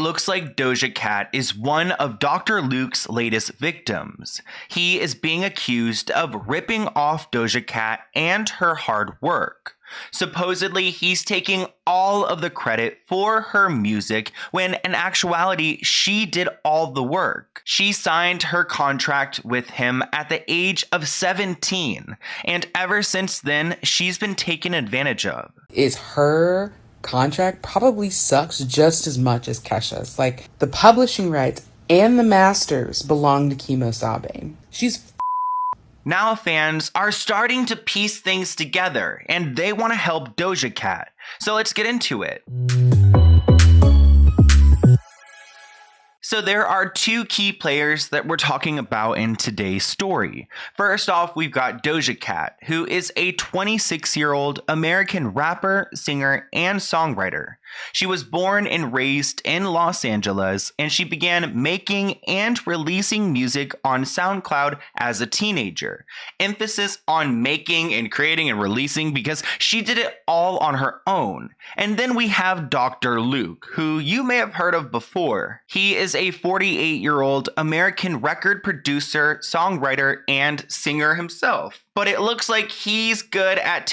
looks like Doja Cat is one of Dr. Luke's latest victims. He is being accused of ripping off Doja Cat and her hard work. Supposedly, he's taking all of the credit for her music when in actuality, she did all the work. She signed her contract with him at the age of 17, and ever since then, she's been taken advantage of. Is her contract probably sucks just as much as Kesha's. Like, the publishing rights and the masters belong to Kimo Sabe. She's Now fans are starting to piece things together and they want to help Doja Cat. So let's get into it. So there are two key players that we're talking about in today's story. First off, we've got Doja Cat, who is a 26-year-old American rapper, singer, and songwriter. She was born and raised in Los Angeles, and she began making and releasing music on SoundCloud as a teenager. Emphasis on making and creating and releasing because she did it all on her own. And then we have Dr. Luke, who you may have heard of before. He is a 48-year-old American record producer, songwriter, and singer himself. But it looks like he's good at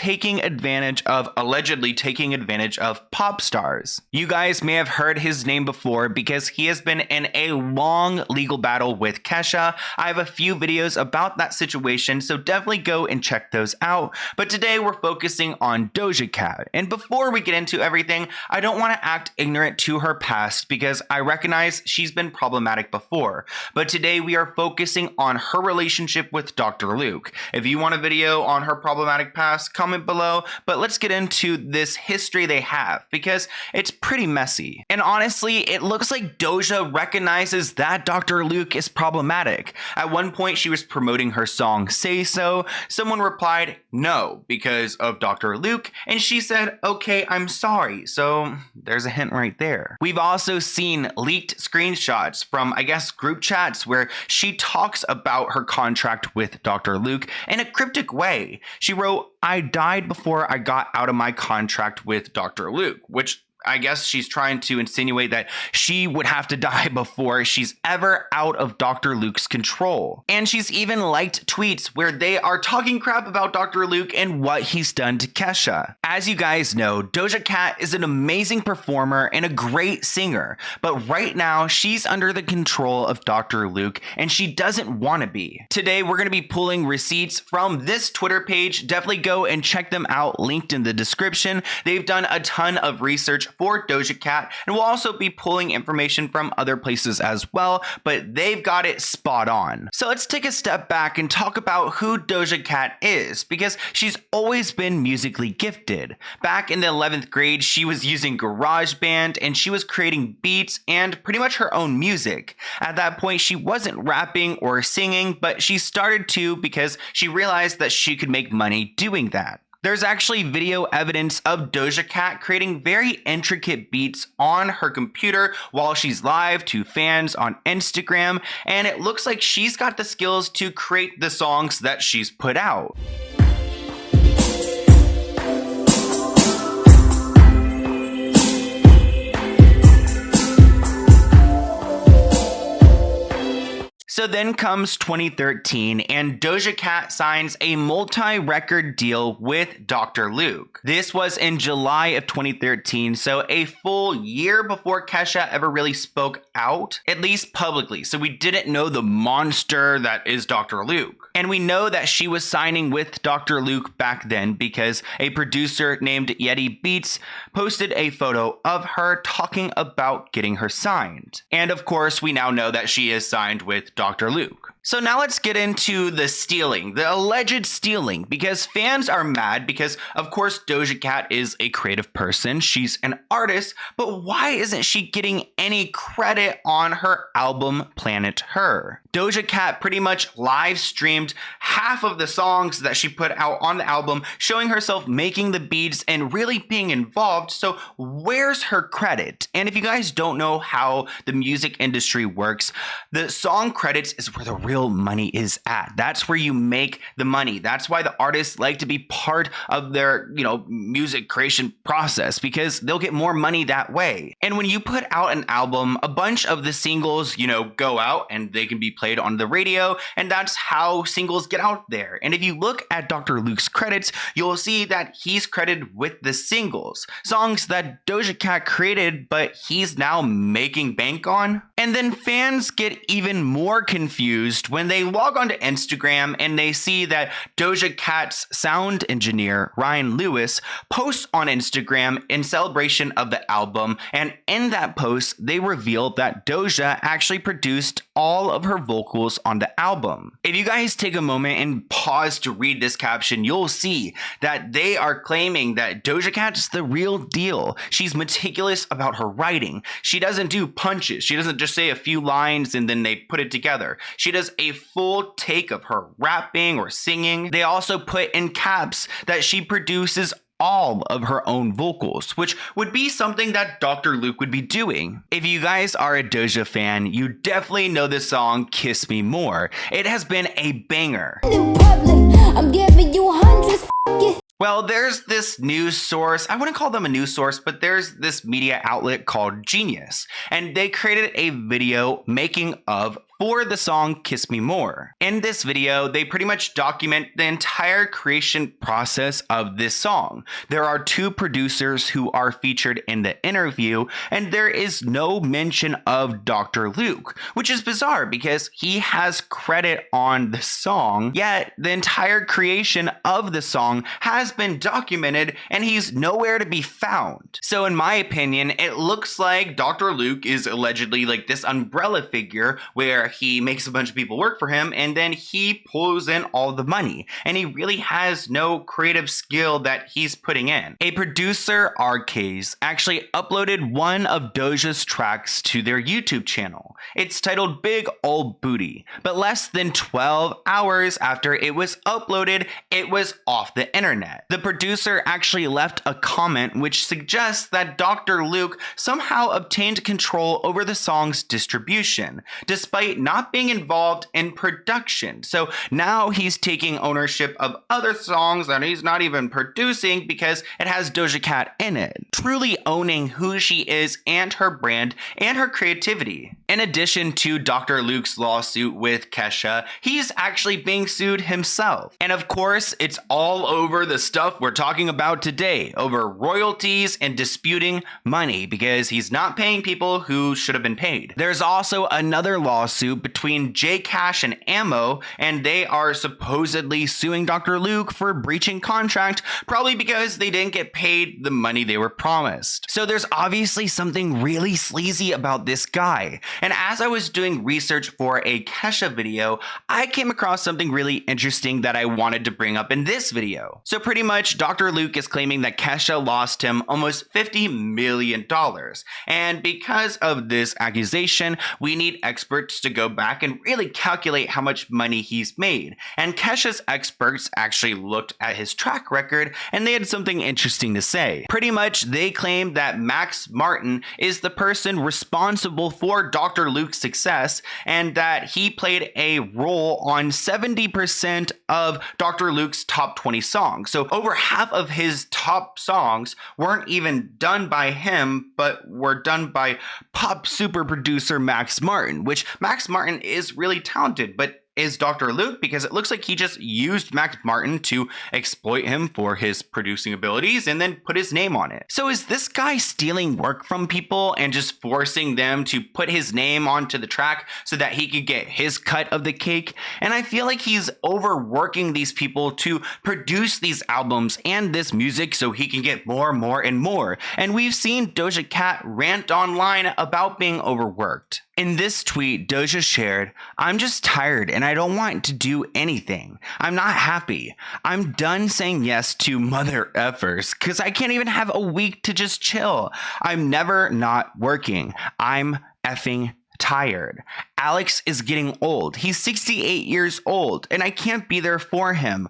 allegedly taking advantage of pop stars. You guys may have heard his name before because he has been in a long legal battle with Kesha. I have a few videos about that situation, so definitely go and check those out. But today we're focusing on Doja Cat. And before we get into everything, I don't want to act ignorant to her past because I recognize she's been problematic before. But today we are focusing on her relationship with Dr. Luke. If you want a video on her problematic past, comment below, but let's get into this history they have because it's pretty messy. And honestly, it looks like Doja recognizes that Dr. Luke is problematic. At one point, she was promoting her song Say So. Someone replied no because of Dr. Luke, and she said, okay, I'm sorry. So there's a hint right there. We've also seen leaked screenshots from, I guess, group chats where she talks about her contract with Dr. Luke in a cryptic way. She wrote, I died before I got out of my contract with Dr. Luke, which I guess she's trying to insinuate that she would have to die before she's ever out of Dr. Luke's control. And she's even liked tweets where they are talking crap about Dr. Luke and what he's done to Kesha. As you guys know, Doja Cat is an amazing performer and a great singer, but right now she's under the control of Dr. Luke and she doesn't want to be. Today we're going to be pulling receipts from this Twitter page. Definitely go and check them out, linked in the description. They've done a ton of research for Doja Cat, and we'll also be pulling information from other places as well, but they've got it spot on. So let's take a step back and talk about who Doja Cat is, because she's always been musically gifted. Back in the 11th grade, she was using GarageBand and she was creating beats and pretty much her own music. At that point, she wasn't rapping or singing, but she started to because she realized that she could make money doing that. There's actually video evidence of Doja Cat creating very intricate beats on her computer while she's live to fans on Instagram, and it looks like she's got the skills to create the songs that she's put out. So then comes 2013 and Doja Cat signs a multi-record deal with Dr. Luke. This was in July of 2013, so a full year before Kesha ever really spoke out, at least publicly. So we didn't know the monster that is Dr. Luke. And we know that she was signing with Dr. Luke back then because a producer named Yeti Beats posted a photo of her talking about getting her signed. And of course, we now know that she is signed with Dr. Luke. So now let's get into the stealing, the alleged stealing, because fans are mad because, of course, Doja Cat is a creative person. She's an artist, but why isn't she getting any credit on her album Planet Her? Doja Cat pretty much live streamed half of the songs that she put out on the album, showing herself making the beats and really being involved. So where's her credit? And if you guys don't know how the music industry works, the song credits is where the real money is at. That's where you make the money. That's why the artists like to be part of their, music creation process, because they'll get more money that way. And when you put out an album, a bunch of the singles, go out and they can be played on the radio, and that's how singles get out there. And if you look at Dr. Luke's credits, you'll see that he's credited with the singles, songs that Doja Cat created, but he's now making bank on. And then fans get even more confused when they log onto Instagram and they see that Doja Cat's sound engineer, Ryan Lewis, posts on Instagram in celebration of the album, and in that post, they reveal that Doja actually produced all of her vocals on the album. If you guys take a moment and pause to read this caption, you'll see that they are claiming that Doja Cat's the real deal. She's meticulous about her writing. She doesn't do punches. She doesn't just say a few lines and then they put it together. She does a full take of her rapping or singing. They also put in caps that she produces all of her own vocals, which would be something that Dr. Luke would be doing. If you guys are a Doja fan, you definitely know the song Kiss Me More. It has been a banger. I'm giving you hundreds. Well, there's this news source. I wouldn't call them a news source, but there's this media outlet called Genius, and they created a video making of for the song Kiss Me More. In this video, they pretty much document the entire creation process of this song. There are two producers who are featured in the interview, and there is no mention of Dr. Luke, which is bizarre because he has credit on the song, yet the entire creation of the song has been documented and he's nowhere to be found. So in my opinion, it looks like Dr. Luke is allegedly like this umbrella figure where he makes a bunch of people work for him and then he pulls in all the money, and he really has no creative skill that he's putting in. A producer, Arcase, actually uploaded one of Doja's tracks to their YouTube channel. It's titled Big Ol' Booty, but less than 12 hours after it was uploaded, it was off the internet. The producer actually left a comment which suggests that Dr. Luke somehow obtained control over the song's distribution, despite not being involved in production. So now he's taking ownership of other songs that he's not even producing because it has Doja Cat in it, truly owning who she is and her brand and her creativity. In addition to Dr. Luke's lawsuit with Kesha, he's actually being sued himself. And of course, it's all over the stuff we're talking about today, over royalties and disputing money because he's not paying people who should have been paid. There's also another lawsuit between J Cash and Ammo, and they are supposedly suing Dr. Luke for breaching contract, probably because they didn't get paid the money they were promised. So there's obviously something really sleazy about this guy. And as I was doing research for a Kesha video, I came across something really interesting that I wanted to bring up in this video. So pretty much Dr. Luke is claiming that Kesha lost him almost $50 million. And because of this accusation, we need experts to go back and really calculate how much money he's made. And Kesha's experts actually looked at his track record and they had something interesting to say. Pretty much they claimed that Max Martin is the person responsible for Dr. Luke's success and that he played a role on 70% of Dr. Luke's top 20 songs. So over half of his top songs weren't even done by him, but were done by pop super producer Max Martin, which Max Martin is really talented, but is Dr. Luke, because it looks like he just used Max Martin to exploit him for his producing abilities and then put his name on it. So is this guy stealing work from people and just forcing them to put his name onto the track so that he could get his cut of the cake? And I feel like he's overworking these people to produce these albums and this music so he can get more, and more. And we've seen Doja Cat rant online about being overworked. In this tweet, Doja shared, "I'm just tired and I don't want to do anything. I'm not happy. I'm done saying yes to mother effers because I can't even have a week to just chill. I'm never not working. I'm effing tired. Alex is getting old. He's 68 years old and I can't be there for him.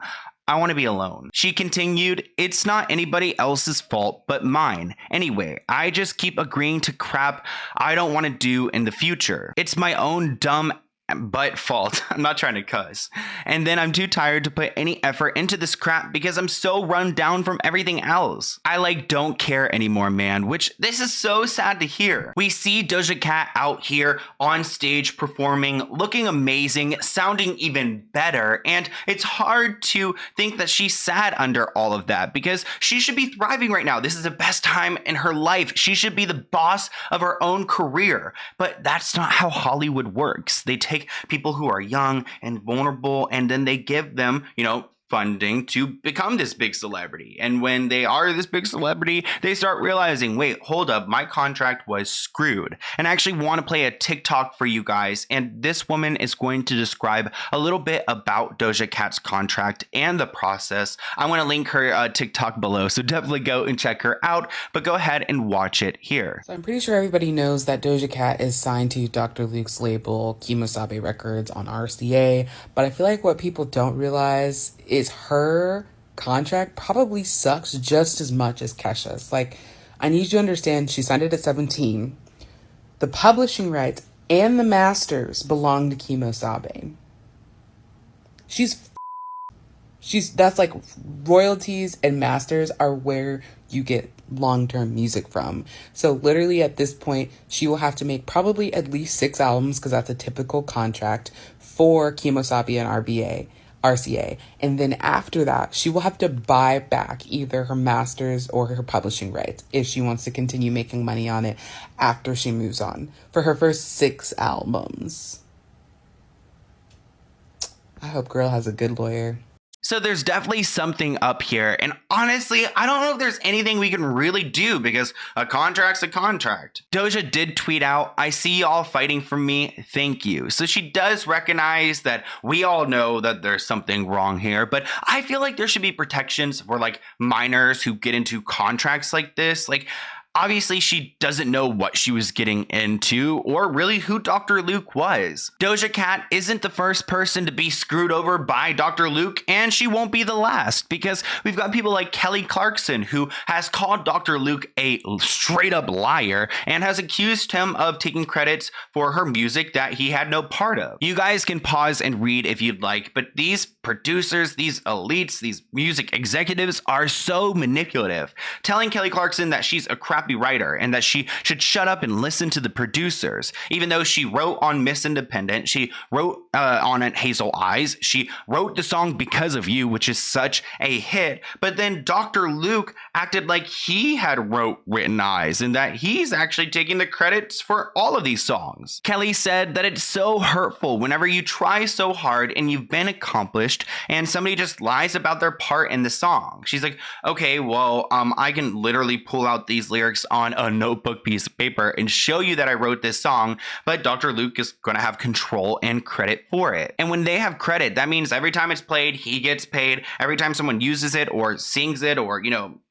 I want to be alone." She continued, "It's not anybody else's fault but mine. Anyway, I just keep agreeing to crap I don't want to do in the future. It's my own dumb but fault. I'm not trying to cuss. And then I'm too tired to put any effort into this crap because I'm so run down from everything else. I don't care anymore, man, which this is so sad to hear. We see Doja Cat out here on stage performing, looking amazing, sounding even better, and it's hard to think that she's sad under all of that because she should be thriving right now. This is the best time in her life. She should be the boss of her own career, but that's not how Hollywood works. They take people who are young and vulnerable and then they give them, funding to become this big celebrity. And when they are this big celebrity, they start realizing, wait, hold up, my contract was screwed. And I actually want to play a TikTok for you guys. And this woman is going to describe a little bit about Doja Cat's contract and the process. I want to link her TikTok below, so definitely go and check her out, but go ahead and watch it here. So I'm pretty sure everybody knows that Doja Cat is signed to Dr. Luke's label, Kemosabe Records on RCA, but I feel like what people don't realize is her contract probably sucks just as much as Kesha's. I need you to understand, she signed it at 17. The publishing rights and the masters belong to Kemosabe. That's royalties and masters are where you get long-term music from. So literally at this point, she will have to make probably at least 6 albums because that's a typical contract for Kemosabe and RCA. And then after that, she will have to buy back either her masters or her publishing rights if she wants to continue making money on it after she moves on for her first 6 albums. I hope girl has a good lawyer. So there's definitely something up here. And honestly, I don't know if there's anything we can really do because a contract's a contract. Doja did tweet out, "I see y'all fighting for me. Thank you." So she does recognize that we all know that there's something wrong here, but I feel like there should be protections for minors who get into contracts like this. Obviously, she doesn't know what she was getting into or really who Dr. Luke was. Doja Cat isn't the first person to be screwed over by Dr. Luke, and she won't be the last because we've got people like Kelly Clarkson who has called Dr. Luke a straight up liar and has accused him of taking credits for her music that he had no part of. You guys can pause and read if you'd like, but these producers, these elites, these music executives are so manipulative, telling Kelly Clarkson that she's a crappy writer and that she should shut up and listen to the producers. Even though she wrote on Miss Independent, she wrote on Hazel Eyes, she wrote the song Because of You, which is such a hit, but then Dr. Luke acted like he had written Eyes and that he's actually taking the credits for all of these songs. Kelly said that it's so hurtful whenever you try so hard and you've been accomplished and somebody just lies about their part in the song. She's like, okay, well, I can literally pull out these lyrics on a notebook piece of paper and show you that I wrote this song, but Dr. Luke is going to have control and credit for it. And when they have credit, that means every time it's played, he gets paid. Every time someone uses it or sings it or,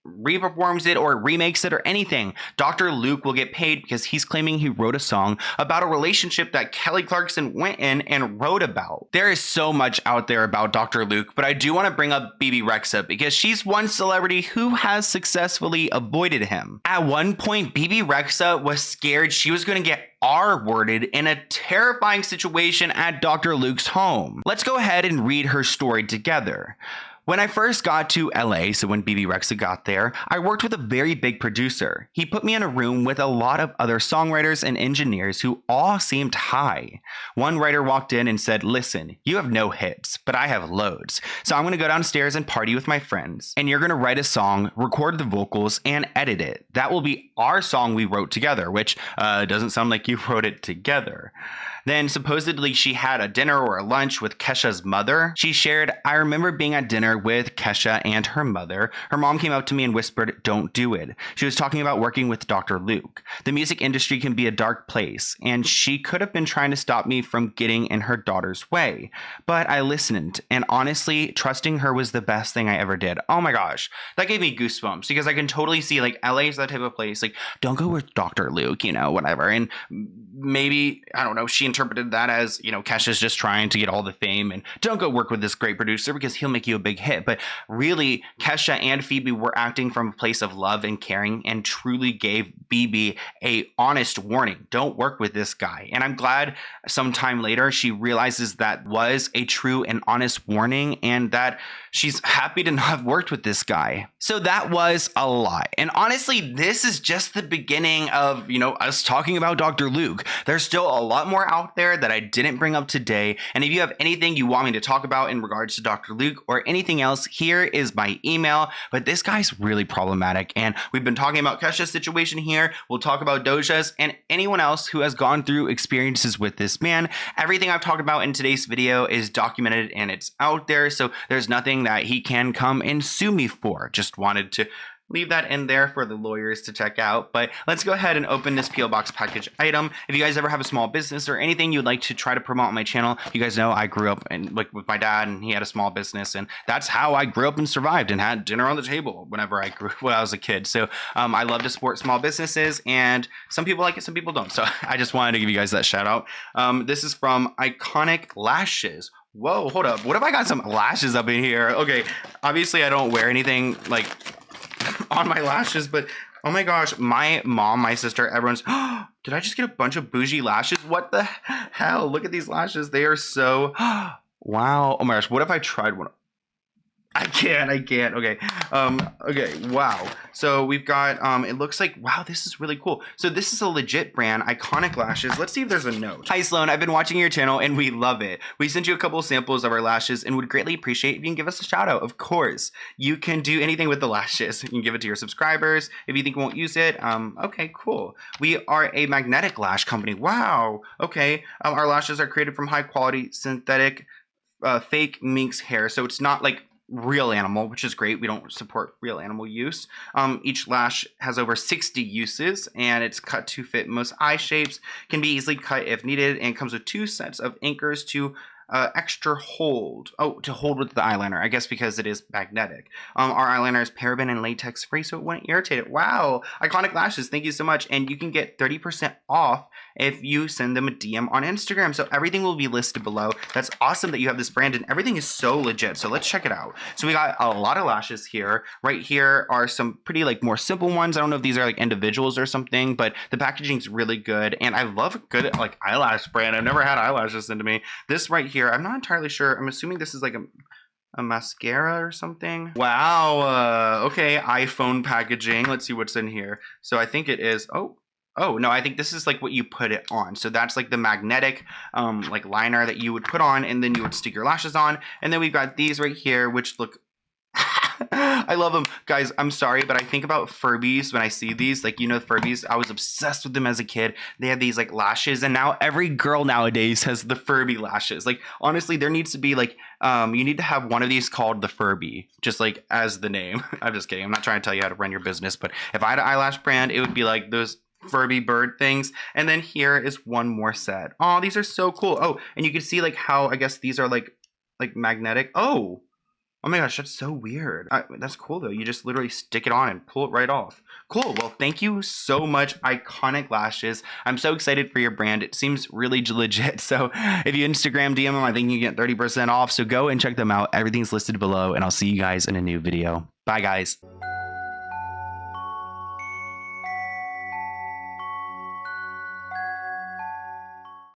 reperforms it or remakes it or anything, Dr. Luke will get paid because he's claiming he wrote a song about a relationship that Kelly Clarkson went in and wrote about. There is so much out there about Dr. Luke, but I do want to bring up BB Rexa because she's one celebrity who has successfully avoided him. At one point, BB Rexa was scared she was going to get R-worded in a terrifying situation at Dr. Luke's home. Let's go ahead and read her story together. When I first got to LA, so when BB Rexa got there, I worked with a very big producer. He put me in a room with a lot of other songwriters and engineers who all seemed high. One writer walked in and said, "Listen, you have no hits, but I have loads. So I'm going to go downstairs and party with my friends. And you're going to write a song, record the vocals, and edit it. That will be our song we wrote together," which doesn't sound like you wrote it together. Then supposedly she had a dinner or a lunch with Kesha's mother. She shared, "I remember being at dinner with Kesha and her mother. Her mom came up to me and whispered, 'Don't do it.' She was talking about working with Dr. Luke. The music industry can be a dark place, and she could have been trying to stop me from getting in her daughter's way. But I listened, and honestly, trusting her was the best thing I ever did." Oh my gosh, that gave me goosebumps because I can totally see LA is that type of place. Don't go with Dr. Luke, whatever. And maybe, I don't know, she interpreted that as, you know, Kesha's just trying to get all the fame and don't go work with this great producer because he'll make you a big hit. But really, Kesha and Phoebe were acting from a place of love and caring and truly gave BB a honest warning. Don't work with this guy. And I'm glad sometime later she realizes that was a true and honest warning and that she's happy to not have worked with this guy. So that was a lot. And honestly, this is just the beginning of, you know, us talking about Dr. Luke. There's still a lot more out there that I didn't bring up today. And if you have anything you want me to talk about in regards to Dr. Luke or anything else, here is my email. But this guy's really problematic. And we've been talking about Kesha's situation here. We'll talk about Doja's and anyone else who has gone through experiences with this man. Everything I've talked about in today's video is documented and it's out there. So there's nothing that he can come and sue me for. Just wanted to leave that in there for the lawyers to check out. But let's go ahead and open this P.O. Box package item. If you guys ever have a small business or anything you'd like to try to promote on my channel, you guys know I grew up with my dad and he had a small business, and that's how I grew up and survived and had dinner on the table when I was a kid. So I love to support small businesses, and some people like it, some people don't. So I just wanted to give you guys that shout out. This is from Iconic Lashes. Whoa, hold up. What if I got some lashes up in here? Okay, obviously I don't wear anything like on my lashes, but oh my gosh, my mom, my sister, everyone's, did I just get a bunch of bougie lashes? What the hell? Look at these lashes. They are so, wow. Oh my gosh, what if I tried one? I can't. Okay. Okay. Wow. So we've got, it looks like, wow, this is really cool. So this is a legit brand, Iconic Lashes. Let's see if there's a note. Hi, Sloan. I've been watching your channel and we love it. We sent you a couple of samples of our lashes and would greatly appreciate if you can give us a shout out. Of course, you can do anything with the lashes. You can give it to your subscribers if you think we won't use it. Okay, cool. We are a magnetic lash company. Wow. Okay. Our lashes are created from high quality synthetic fake minx hair. So it's not like real animal, which is great. We don't support real animal use. Each lash has over 60 uses and it's cut to fit most eye shapes, can be easily cut if needed, and comes with 2 sets of anchors to extra hold. Oh, to hold with the eyeliner, I guess, because it is magnetic. Our eyeliner is paraben and latex free, so it won't irritate it. Wow. Iconic Lashes, thank you so much. And you can get 30% off if you send them a DM on Instagram. So everything will be listed below. That's awesome that you have this brand, and everything is so legit. So let's check it out. So we got a lot of lashes here. Right here are some pretty like more simple ones. I don't know if these are like individuals or something, but the packaging is really good. And I love a good like eyelash brand. I've never had eyelashes sent to me. This right here, I'm not entirely sure. I'm assuming this is like a mascara or something. Wow. Okay, iPhone packaging. Let's see what's in here. So I think it is, oh no, I think this is like what you put it on. So that's like the magnetic like liner that you would put on, and then you would stick your lashes on. And then we've got these right here, which look I love them. Guys, I'm sorry, but I think about Furbies when I see these. Like, you know, Furbies, I was obsessed with them as a kid. They have these like lashes, and now every girl nowadays has the Furby lashes. Like, honestly, there needs to be like, you need to have one of these called the Furby, just like as the name. I'm just kidding. I'm not trying to tell you how to run your business, but if I had an eyelash brand, it would be like those Furby bird things. And then here is one more set. Oh, these are so cool. Oh, and you can see like how, I guess these are like magnetic. Oh my gosh, that's so weird. That's cool though. You just literally stick it on and pull it right off. Cool. Well, thank you so much, Iconic Lashes. I'm so excited for your brand. It seems really legit. So if you Instagram DM them, I think you get 30% off. So go and check them out. Everything's listed below, and I'll see you guys in a new video. Bye, guys.